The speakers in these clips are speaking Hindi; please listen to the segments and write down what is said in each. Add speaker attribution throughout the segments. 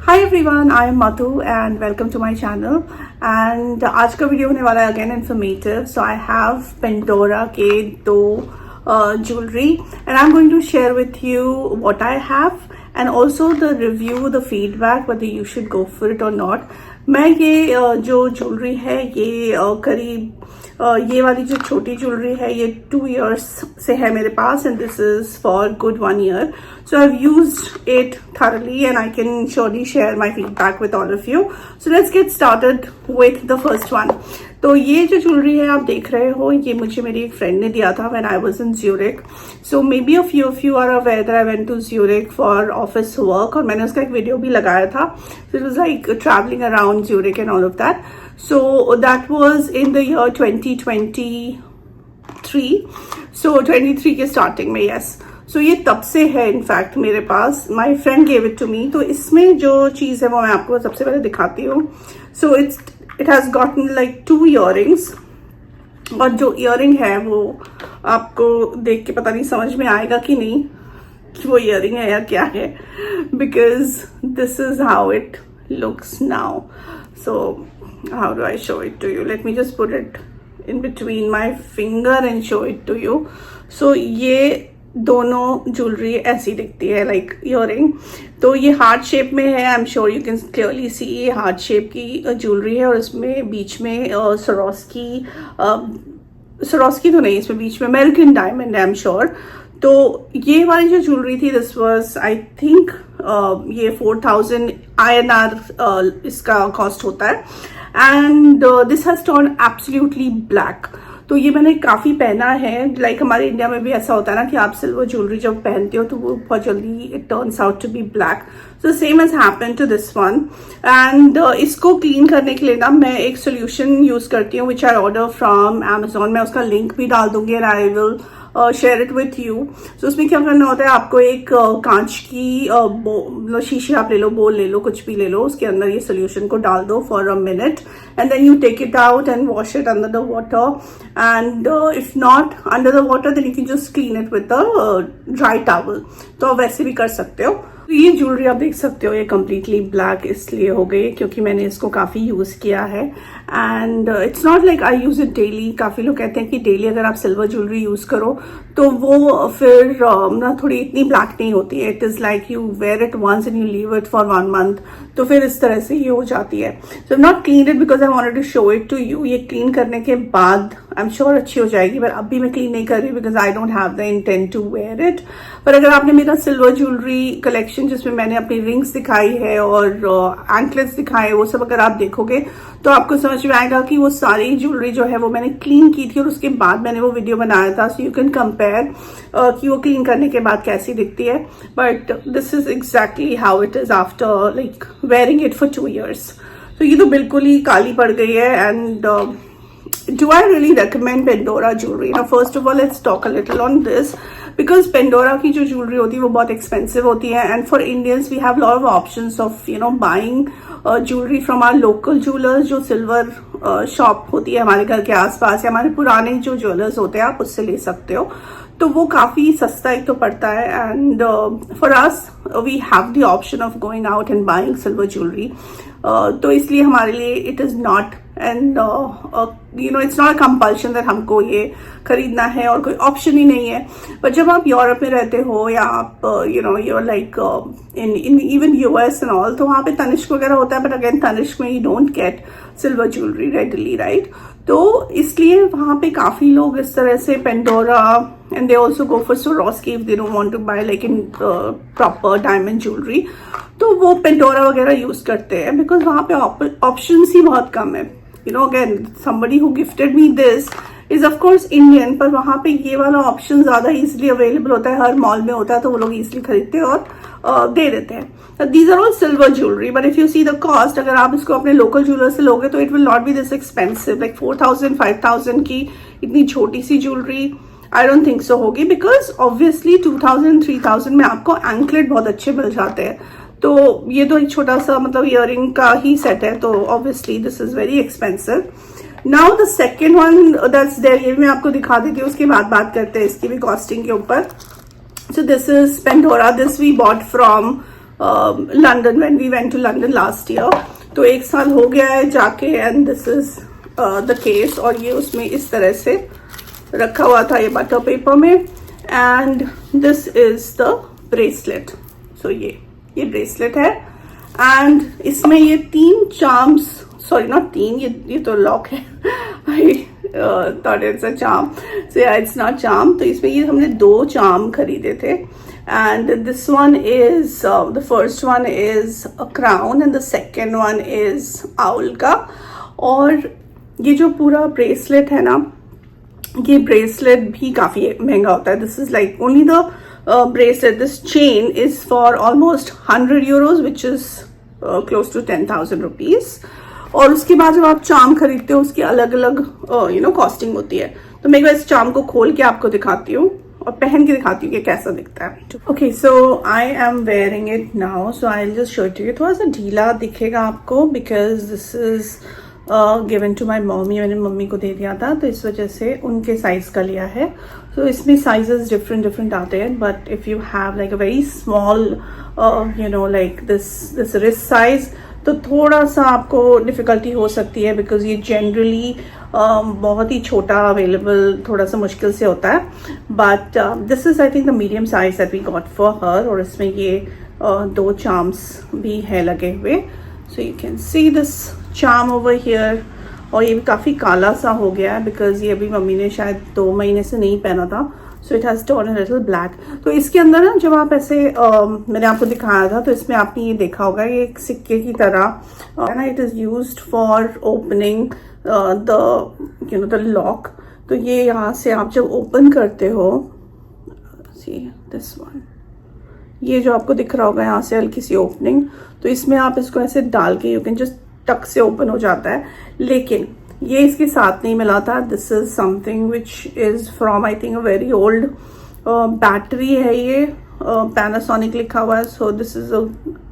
Speaker 1: Hi everyone, I am Madhu and welcome to my channel. And आज का वीडियो होने वाला है again informative. So I have Pandora के दो jewelry and I'm going to share with you what I have and also the review, the feedback whether you should go for it or not। मैं ये जो ज्वेलरी है ये करीब ये वाली जो छोटी ज्वेलरी है ये 2 years से है मेरे पास and this is for good 1 year। So I've used it thoroughly and I can surely share my feedback with all of you. So let's get started with the first one. तो ये जो ज्वेलरी है आप देख रहे हो ये मुझे मेरी एक फ्रेंड ने दिया था when I was in Zurich. So maybe a few of you are aware that I went to Zurich for office work और मैंने उसका एक वीडियो भी लगाया था. So it was like traveling around Zurich and all of that. So that was in the year 2023. So 23 के स्टार्टिंग में yes. So ये तब से है इनफैक्ट मेरे पास. My friend gave it to me. तो इसमें जो चीज़ है वो मैं आपको सबसे पहले दिखाती हूँ. So it has gotten like 2 earrings. और जो इयरिंग है वो आपको देख के पता नहीं समझ में आएगा कि नहीं कि वो इयरिंग है या क्या है, because this is how it looks now. So how do I show it to you? Let me just put it in between my finger and show it to you. So ये दोनों ज्वेलरी ऐसी दिखती है लाइक इयरिंग. तो ये हार्ट शेप में है. I am sure you can clearly see ये हार्ट शेप की ज्वेलरी है और इसमें बीच में सरोस्की तो नहीं, इसमें बीच में अमेरिकन डायमंड है आई एम श्योर. तो ये वाली जो ज्वेलरी थी दिस वाज आई थिंक ये 4000 INR इसका कॉस्ट होता है and this has turn absolutely black. तो ये मैंने काफ़ी पहना है. लाइक हमारे इंडिया में भी ऐसा होता है ना कि आप सिल्वर ज्वेलरी जब पहनते हो तो वो बहुत जल्दी it turns out to be black. So same has happened to this one. And इसको क्लीन करने के लिए ना मैं एक सोल्यूशन यूज़ करती हूँ which I order from Amazon. मैं उसका लिंक भी डाल दूंगी and I will share it with you. So उसमें क्या करना होता है, आपको एक कांच की मतलब शीशी आप ले लो, बोल ले लो, कुछ भी ले लो, उसके अंदर ये सोल्यूशन को डाल दो for a minute and then you take it out and wash it under the water and if not under the water then you can just clean it with a dry towel. तो आप वैसे भी कर सकते हो. तो ये ज्वेलरी आप देख सकते हो ये कम्प्लीटली ब्लैक इसलिए हो गई क्योंकि मैंने इसको काफ़ी यूज़ किया है and it's not like I use it daily. काफ़ी लोग कहते हैं कि डेली अगर आप सिल्वर ज्वेलरी यूज़ करो तो वो फिर ना थोड़ी इतनी ब्लैक नहीं होती है. It is like you wear it once and you leave it for 1 month. तो फिर इस तरह से ये हो जाती है. So I not clean it because I wanted to show it to you. ये क्लीन करने के बाद आई एम श्योर अच्छी हो जाएगी, बट अभी मैं क्लीन नहीं कर रही because I don't have the intent to wear it. पर अगर आपने मेरा सिल्वर ज्वेलरी कलेक्शन जिसमें मैंने अपनी रिंग्स दिखाई है और एंकलेट्स दिखाए वो सब अगर आप देखोगे तो आपको समझ में आएगा कि वो सारी ज्वेलरी जो है वो मैंने क्लीन की थी और उसके बाद मैंने वो वीडियो बनाया था. सो यू कैन कंपेयर कि वो क्लीन करने के बाद कैसी दिखती है. But this is exactly how it is after like wearing it for 2 years. तो ये तो बिल्कुल ही काली पड़ गई है. And do I really recommend Pandora jewelry? Now first of all let's talk a little on this because Pandora की जो jewelry होती है वो बहुत expensive होती है and for Indians we have lot of options of buying jewelry from our local jewelers. जो silver shop होती है हमारे घर के आसपास या हमारे पुराने जो ज्वेलर्स होते हैं आप उससे ले सकते हो. तो वो काफ़ी सस्ता एक तो पड़ता है and for us we have the option of going out and buying silver jewellery. तो इसलिए हमारे लिए it is not and it's not a compulsion that हमको ये खरीदना है और कोई ऑप्शन ही नहीं है. पर जब आप यूरोप में रहते हो या आप your like in even US and all तो वहाँ पे तनिष्क वगैरह होता है. बट अगेन तनिष्क में you don't get silver jewellery readily right. तो इसलिए वहाँ पे काफ़ी लोग इस तरह से Pandora and they also go for Swarovski if they don't want to buy like in proper diamond jewelry. तो वो पेंडोरा वगैरह यूज़ करते हैं बिकॉज वहाँ पे ऑप्शंस ही बहुत कम है. Again somebody who gifted me this is of course Indian, पर वहाँ पे ये वाला ऑप्शन ज़्यादा इजीली अवेलेबल होता है. हर मॉल में होता है तो वो लोग इजीली खरीदते हैं और दे देते हैं. These are all silver jewelry, but if you see the cost, अगर आप इसको अपने लोकल ज्वेलर से लोगे तो it will not be this expensive. Like 4000 5000 की इतनी छोटी सी jewellery I don't think so होगी because obviously 2000 3000 में आपको एंकलेट बहुत अच्छे मिल जाते हैं. तो ये तो एक छोटा सा मतलब इयरिंग का ही सेट है तो obviously this is very expensive. Now the second one that's there, ये मैं आपको दिखा देती हूँ उसके बाद बात करते हैं इसकी भी कॉस्टिंग के ऊपर. So this is Pandora. This we bought from London, when we went to London last year. तो 1 साल हो गया है जाके, and this is the case. और ये उसमें इस तरह से रखा हुआ था ये बटर पेपर में, and this is the bracelet. So ये ब्रेसलेट है, एंड इसमें ये 3 चार्म्स, सॉरी नॉट 3, ये तो लॉक है। I thought it's a charm, so yeah it's not charm. तो इसमें ये हमने 2 चार्म खरीदे थे, and this one is the first one is a crown and the second one is owl का। और ये जो पूरा ब्रेसलेट है ना, ये ब्रेसलेट भी काफी महंगा होता है। This is like only the bracelet, this chain is for almost 100 euros which is close to 10,000 rupees। और उसके बाद जब आप चार्म खरीदते हो उसकी अलग अलग कॉस्टिंग होती है। तो मैं इस चार्म को खोल के आपको दिखाती हूँ और पहन के दिखाती हूँ कि कैसा दिखता है। Okay, so I am wearing it now, so I will just show it you. थोड़ा सा ढीला दिखेगा आपको because this is given to my mummy, मैंने मम्मी को दे दिया था, तो इस वजह से उनके साइज का लिया है। तो इसमें साइजेस डिफरेंट आते हैं, but if you have like a very small like this wrist size, तो थोड़ा सा आपको डिफिकल्टी हो सकती है बिकॉज ये जनरली बहुत ही छोटा अवेलेबल थोड़ा सा मुश्किल से होता है। But this is I think the medium size that we got for her. और इसमें ये 2 चार्म्स भी है लगे हुए, so you can see this charm over here. और ये भी काफ़ी काला सा हो गया है बिकॉज ये अभी मम्मी ने शायद 2 महीने से नहीं पहना था, so it has turn a little black. तो इसके अंदर ना जब आप ऐसे मैंने आपको दिखाया था, तो इसमें आपने ये देखा होगा ये एक सिक्के की तरह ना, it is used for opening the lock. तो ये यहाँ से आप जब ओपन करते हो, सी दिस वन, ये जो आपको दिख रहा होगा यहाँ से हल्की सी ओपनिंग, तो इसमें आप इसको ऐसे डाल के यू कैन जस्ट टक से ओपन हो जाता है। लेकिन ये इसके साथ नहीं मिला था। This is something which is from I think a very old battery है ये, पैनासोनिक लिखा हुआ है। So this is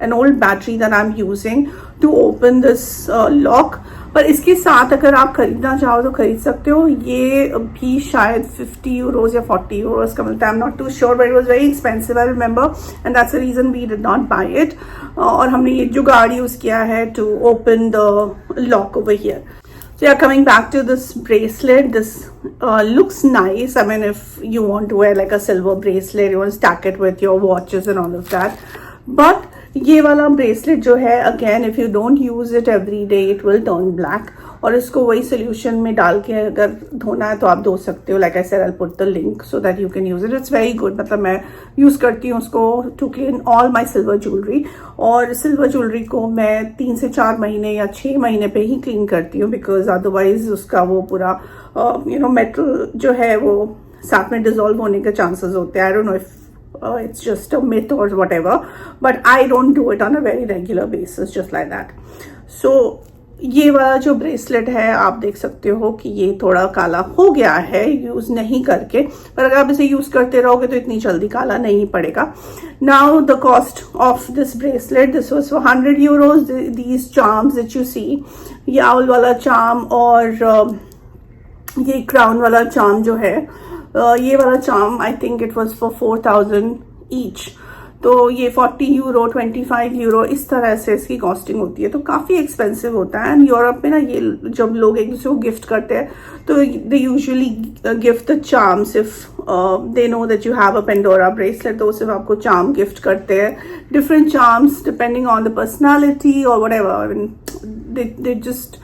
Speaker 1: an old battery that I am using to open this lock. पर इसके साथ अगर आप खरीदना चाहो तो खरीद सकते हो। ये भी शायद 50 euros या 40 euros का मिलता है, I am not too sure, but it was very expensive I remember, and that's the reason we did not buy it. और हमने ये जुगाड़ यूज किया है to open the lock over here. So yeah, coming back to this bracelet, this looks nice. I mean, if you want to wear like a silver bracelet, you want to stack it with your watches and all of that. But ये वाला ब्रेसलेट जो है, again if you don't use it every day it will turn black. और इसको वही सोल्यूशन में डाल के अगर धोना है तो आप धो सकते हो। Like I said, I will put the link so that you can use it. It's very good. मतलब मैं यूज करती हूँ उसको to clean all my silver jewellery. और सिल्वर ज्वेलरी को मैं 3 से 4 महीने या 6 महीने पे ही क्लीन करती हूँ, बिकॉज अदरवाइज उसका वो पूरा मेटल जो है वो साथ में डिजोल्व होने के चांसेस होते हैं। I don't know if it's just a myth or whatever, but I don't do it on a very regular basis just like that. So ये वाला जो ब्रेसलेट है आप देख सकते हो कि ये थोड़ा काला हो गया है यूज नहीं करके, पर अगर आप इसे यूज करते रहोगे तो इतनी जल्दी काला नहीं पड़ेगा। Now the cost of this bracelet, this was for 100 euros। These charms that you see, ये आउल वाला चार्म और ये क्राउन वाला चार्म जो है, ये वाला charm I think it was for 4,000 each. तो ये 40 euro 25 euro इस तरह से इसकी कॉस्टिंग होती है, तो काफ़ी एक्सपेंसिव होता है। एंड यूरोप में ना ये जब लोग एक दूसरे को गिफ्ट करते हैं तो they usually gift the charms if they know that you have a Pandora bracelet, तो सिर्फ आपको चार्म गिफ्ट करते हैं, different charms depending on the personality और whatever. They just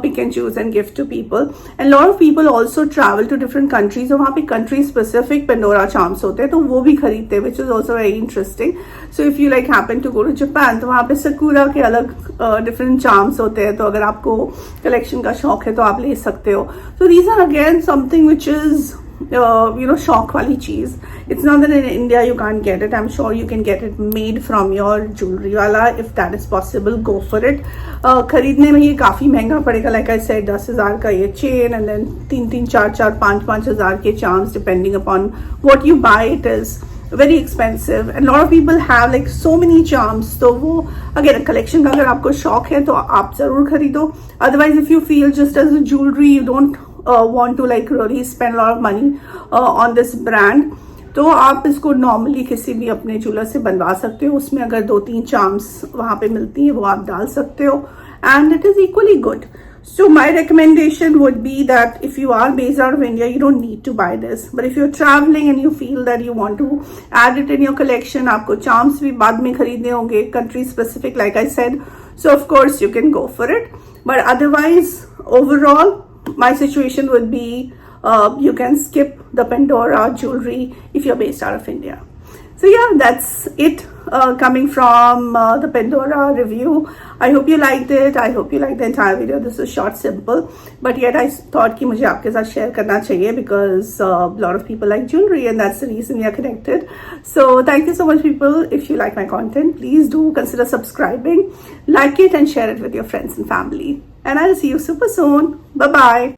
Speaker 1: pick and choose and give to people. And a lot of people also travel to different countries, और वहाँ पे country specific Pandora charms होते हैं, तो वो भी खरीदते हैं, which is also very interesting. So if you like happen to go to Japan, तो वहाँ पे Sakura के अलग different charms होते हैं, तो अगर आपको collection का शौक है तो आप ले सकते हो। So these are again something which is शौक वाली चीज। It's not that in India you can get it, I am sure you can get it made from your jewellery वाला, if that is possible go for it. खरीदने में ये काफी महंगा पड़ेगा, लाइक आई सेड 10,000 का ये चेन, एंड देन 3-3, 4-4, 5-5 हज़ार के charms depending upon what you buy. It is very expensive and a lot of people have like so many charms, तो वो again collection का अगर आपको शौक है तो आप जरूर खरीदो। otherwise if you feel just as a jewelry you don't want to like really spend a lot of money on this brand, तो आप इसको नॉर्मली किसी भी अपने ज्वेलर से बनवा सकते हो. उसमें अगर 2-3 चार्म्स वहां पे मिलती हैं वो आप डाल सकते हो, and it is equally good. So my recommendation would be that if you are based out of India, you don't need to buy this. But if you're traveling and you feel that you want to add it in your collection, आपको charms भी बाद में खरीदने होंगे, country specific, like I said. So of course you can go for it. But otherwise, overall, my situation would be you can skip the Pandora jewelry if you're based out of India. So yeah, that's it coming from the Pandora review. I hope you liked it. I hope you liked the entire video. This is short, simple, but yet I thought कि मुझे आपके साथ share करना चाहिए because a lot of people like jewelry and that's the reason we are connected. So thank you so much, people. If you like my content, please do consider subscribing, like it, and share it with your friends and family. And I'll see you super soon. Bye bye.